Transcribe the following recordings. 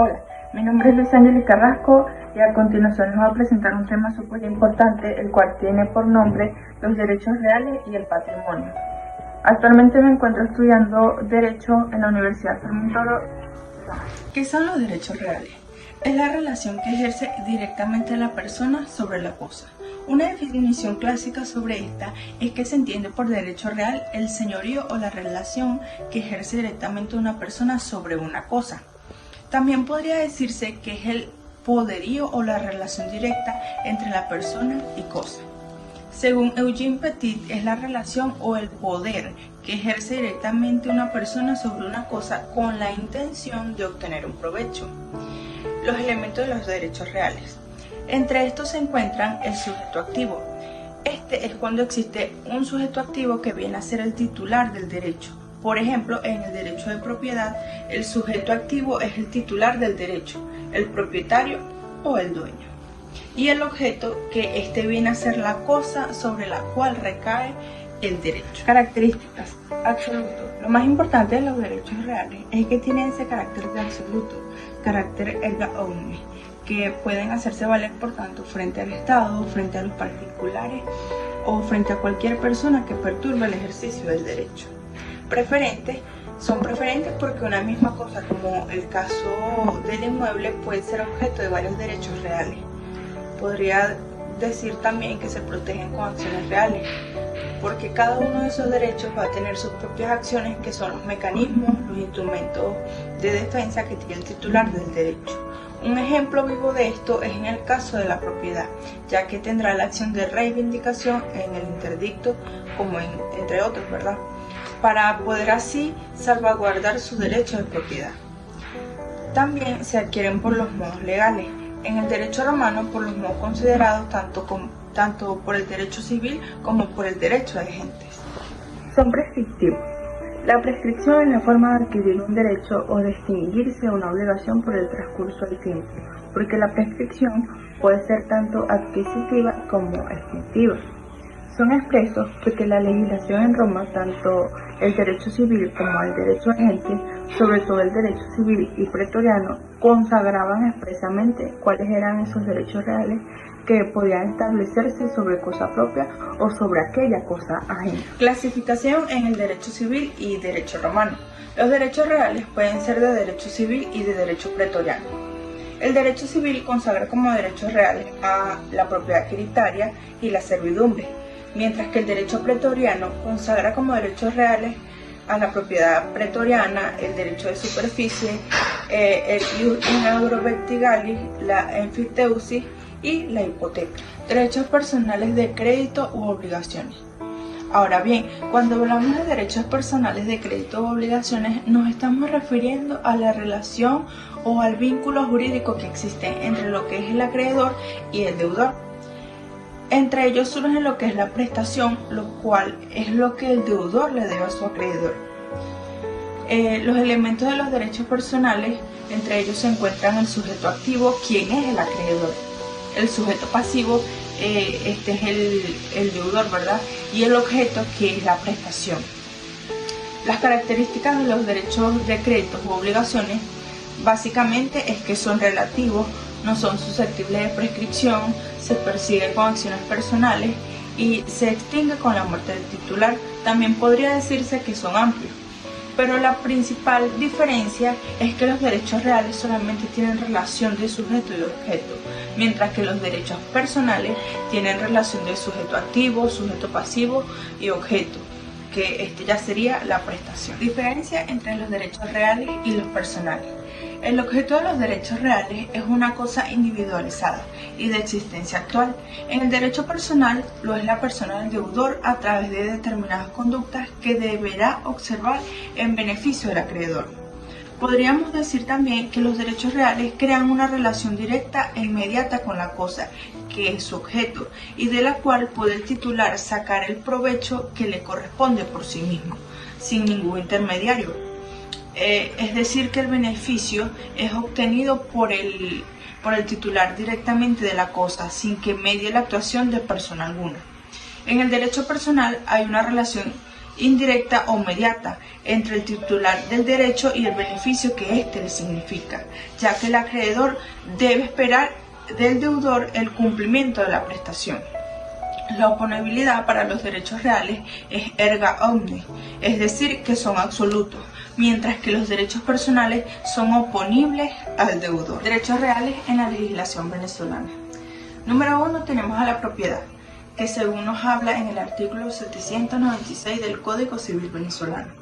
Hola, mi nombre es Luis Ángel Carrasco y a continuación les voy a presentar un tema súper importante, el cual tiene por nombre los derechos reales y el patrimonio. Actualmente me encuentro estudiando Derecho en la Universidad Fermín Toro. ¿Qué son los derechos reales? Es la relación que ejerce directamente la persona sobre la cosa. Una definición clásica sobre esta es que se entiende por derecho real el señorío o la relación que ejerce directamente una persona sobre una cosa. También podría decirse que es el poderío o la relación directa entre la persona y cosa. Según Eugene Petit, es la relación o el poder que ejerce directamente una persona sobre una cosa con la intención de obtener un provecho. Los elementos de los derechos reales. Entre estos se encuentran el sujeto activo. Este es cuando existe un sujeto activo que viene a ser el titular del derecho. Por ejemplo, en el derecho de propiedad, el sujeto activo es el titular del derecho, el propietario o el dueño. Y el objeto, que este viene a ser la cosa sobre la cual recae el derecho. Características. Absoluto. Lo más importante de los derechos reales es que tienen ese carácter de absoluto, carácter erga omnes, que pueden hacerse valer por tanto frente al Estado, frente a los particulares o frente a cualquier persona que perturbe el ejercicio del derecho. Preferentes. Son preferentes porque una misma cosa, como el caso del inmueble, puede ser objeto de varios derechos reales. Podría decir también que se protegen con acciones reales, porque cada uno de esos derechos va a tener sus propias acciones, que son los mecanismos, los instrumentos de defensa que tiene el titular del derecho. Un ejemplo vivo de esto es en el caso de la propiedad, ya que tendrá la acción de reivindicación en el interdicto, como entre otros, ¿verdad?, para poder así salvaguardar su derecho de propiedad. También se adquieren por los modos legales. En el derecho romano, por los modos considerados tanto por el derecho civil como por el derecho de gentes. Son prescriptivos. La prescripción es la forma de adquirir un derecho o de extinguirse una obligación por el transcurso del tiempo, porque la prescripción puede ser tanto adquisitiva como extintiva. Son expresos porque la legislación en Roma, tanto el derecho civil como el derecho agente, sobre todo el derecho civil y pretoriano, consagraban expresamente cuáles eran esos derechos reales que podían establecerse sobre cosa propia o sobre aquella cosa ajena. Clasificación en el derecho civil y derecho romano. Los derechos reales pueden ser de derecho civil y de derecho pretoriano. El derecho civil consagra como derechos reales a la propiedad hereditaria y la servidumbre, mientras que el derecho pretoriano consagra como derechos reales a la propiedad pretoriana, el derecho de superficie, el ius in auro vertigalis, la emfiteusis y la hipoteca. Derechos personales de crédito u obligaciones. Ahora bien, cuando hablamos de derechos personales de crédito u obligaciones, nos estamos refiriendo a la relación o al vínculo jurídico que existe entre lo que es el acreedor y el deudor. Entre ellos surge lo que es la prestación, lo cual es lo que el deudor le debe a su acreedor. Los elementos de los derechos personales, entre ellos se encuentran el sujeto activo, quien es el acreedor, el sujeto pasivo, este es el deudor, ¿verdad?, y el objeto, que es la prestación. Las características de los derechos de crédito u obligaciones básicamente es que son relativos, no son susceptibles de prescripción, se persigue con acciones personales y se extingue con la muerte del titular. También podría decirse que son amplios, pero la principal diferencia es que los derechos reales solamente tienen relación de sujeto y objeto, mientras que los derechos personales tienen relación de sujeto activo, sujeto pasivo y objeto, que este ya sería la prestación. Diferencia entre los derechos reales y los personales. El objeto de los derechos reales es una cosa individualizada y de existencia actual. En el derecho personal lo es la persona del deudor a través de determinadas conductas que deberá observar en beneficio del acreedor. Podríamos decir también que los derechos reales crean una relación directa e inmediata con la cosa, que es su objeto, y de la cual puede el titular sacar el provecho que le corresponde por sí mismo, sin ningún intermediario. Es decir, que el beneficio es obtenido por el titular directamente de la cosa, sin que medie la actuación de persona alguna. En el derecho personal hay una relación indirecta o mediata entre el titular del derecho y el beneficio que éste le significa, ya que el acreedor debe esperar del deudor el cumplimiento de la prestación. La oponibilidad para los derechos reales es erga omnes, es decir, que son absolutos, mientras que los derechos personales son oponibles al deudor. Derechos reales en la legislación venezolana. Número 1, tenemos a la propiedad, que según nos habla en el artículo 796 del Código Civil venezolano.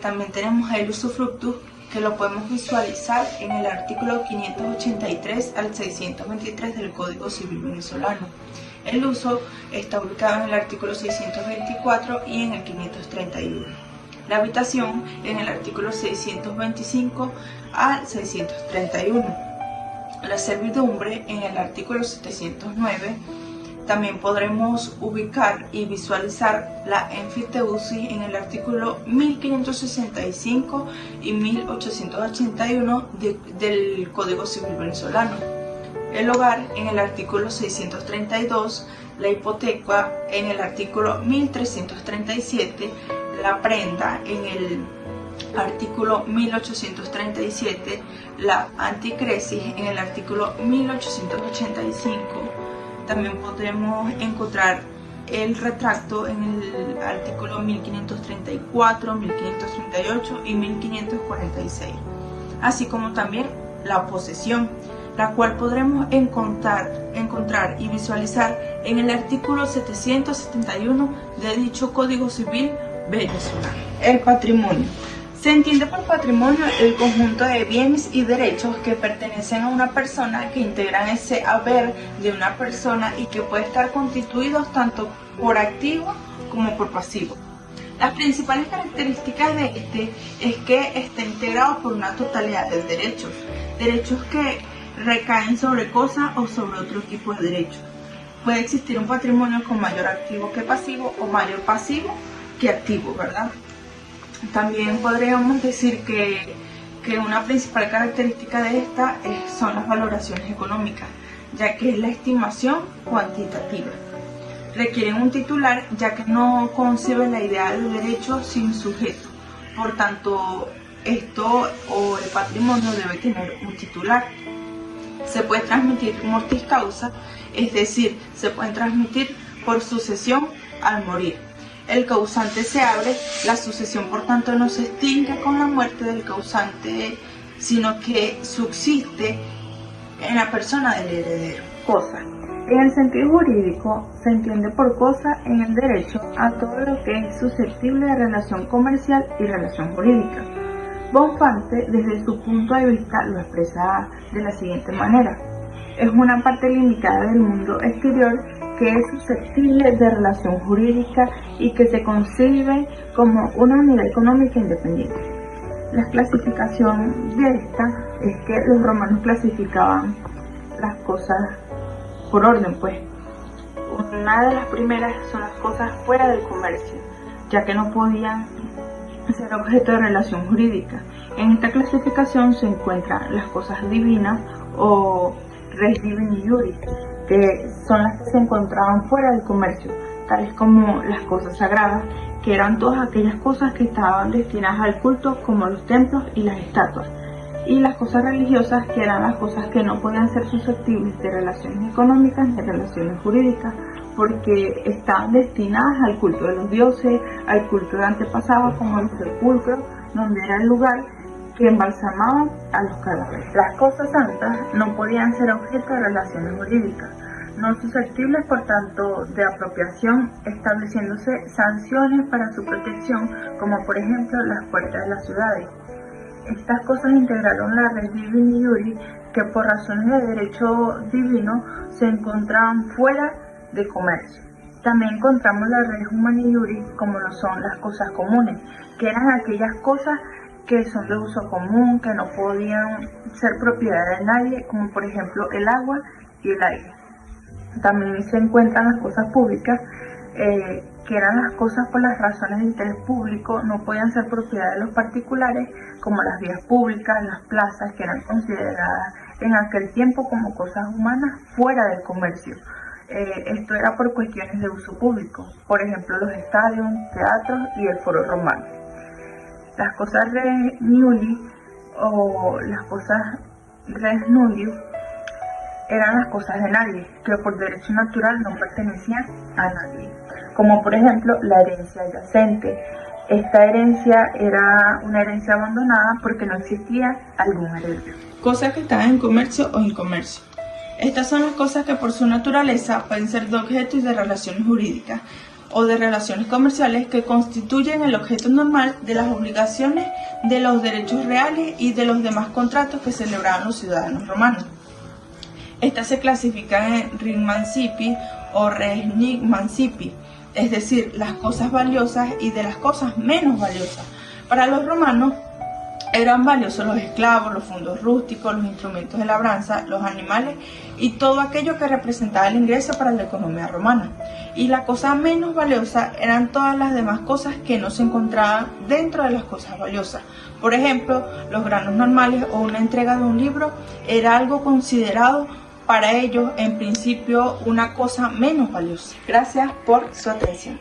También tenemos el usufructus, que lo podemos visualizar en el artículo 583 al 623 del Código Civil venezolano. El uso está ubicado en el artículo 624 y en el 531. La habitación en el artículo 625 al 631. La servidumbre en el artículo 709. También podremos ubicar y visualizar la enfiteusis en el artículo 1565 y 1881 del Código Civil venezolano. El hogar en el artículo 632, la hipoteca en el artículo 1337, la prenda en el artículo 1837, la anticresis en el artículo 1885. También podremos encontrar el retracto en el artículo 1534, 1538 y 1546, así como también la posesión, la cual podremos encontrar y visualizar en el artículo 771 de dicho Código Civil venezolano. El patrimonio. Se entiende por patrimonio el conjunto de bienes y derechos que pertenecen a una persona, que integran ese haber de una persona y que puede estar constituidos tanto por activo como por pasivo. Las principales características de este es que está integrado por una totalidad de derechos que recaen sobre cosas o sobre otro tipo de derechos. Puede existir un patrimonio con mayor activo que pasivo o mayor pasivo que activo, ¿verdad? También podríamos decir que una principal característica de esta son las valoraciones económicas, ya que es la estimación cuantitativa. Requieren un titular, ya que no concibe la idea del derecho sin sujeto. Por tanto, esto o el patrimonio debe tener un titular. Se puede transmitir mortis causa, es decir, se pueden transmitir por sucesión al morir. El causante se abre, la sucesión por tanto no se extingue con la muerte del causante, sino que subsiste en la persona del heredero. Cosa. En el sentido jurídico, se entiende por cosa en el derecho a todo lo que es susceptible de relación comercial y relación jurídica. Bonfante, desde su punto de vista, lo expresa de la siguiente manera: es una parte limitada del mundo exterior que es susceptible de relación jurídica y que se concibe como una unidad económica independiente. La clasificación de esta es que los romanos clasificaban las cosas por orden, pues. Una de las primeras son las cosas fuera del comercio, ya que no podían ser objeto de relación jurídica. En esta clasificación se encuentran las cosas divinas o res divini juris, que son las que se encontraban fuera del comercio, tales como las cosas sagradas, que eran todas aquellas cosas que estaban destinadas al culto, como los templos y las estatuas, y las cosas religiosas, que eran las cosas que no podían ser susceptibles de relaciones económicas ni relaciones jurídicas, porque estaban destinadas al culto de los dioses, al culto de antepasados, como el sepulcro, donde era el lugar que embalsamaban a los cadáveres. Las cosas santas no podían ser objeto de relaciones jurídicas, no susceptibles por tanto de apropiación, estableciéndose sanciones para su protección, como por ejemplo las puertas de las ciudades. Estas cosas integraron la res divini juris, que por razones de derecho divino se encontraban fuera de comercio. También encontramos la res humani juris, como lo son las cosas comunes, que eran aquellas cosas que son de uso común, que no podían ser propiedad de nadie, como por ejemplo el agua y el aire. También se encuentran las cosas públicas, que eran las cosas por las razones de interés público, no podían ser propiedad de los particulares, como las vías públicas, las plazas, que eran consideradas en aquel tiempo como cosas humanas fuera del comercio. Esto era por cuestiones de uso público, por ejemplo los estadios, teatros y el foro romano. Las cosas res nulli o las cosas res nullius eran las cosas de nadie, que por derecho natural no pertenecían a nadie, como por ejemplo la herencia yacente. Esta herencia era una herencia abandonada porque no existía algún heredero. Cosas que estaban en comercio o incomercio. Estas son las cosas que por su naturaleza pueden ser de objetos de relaciones jurídicas o de relaciones comerciales que constituyen el objeto normal de las obligaciones de los derechos reales y de los demás contratos que celebraban los ciudadanos romanos. Estas se clasifican en res mancipi o res mancipi, es decir, las cosas valiosas y de las cosas menos valiosas. Para los romanos eran valiosos los esclavos, los fondos rústicos, los instrumentos de labranza, los animales y todo aquello que representaba el ingreso para la economía romana. Y la cosa menos valiosa eran todas las demás cosas que no se encontraban dentro de las cosas valiosas. Por ejemplo, los granos normales o una entrega de un libro era algo considerado para ellos en principio una cosa menos valiosa. Gracias por su atención.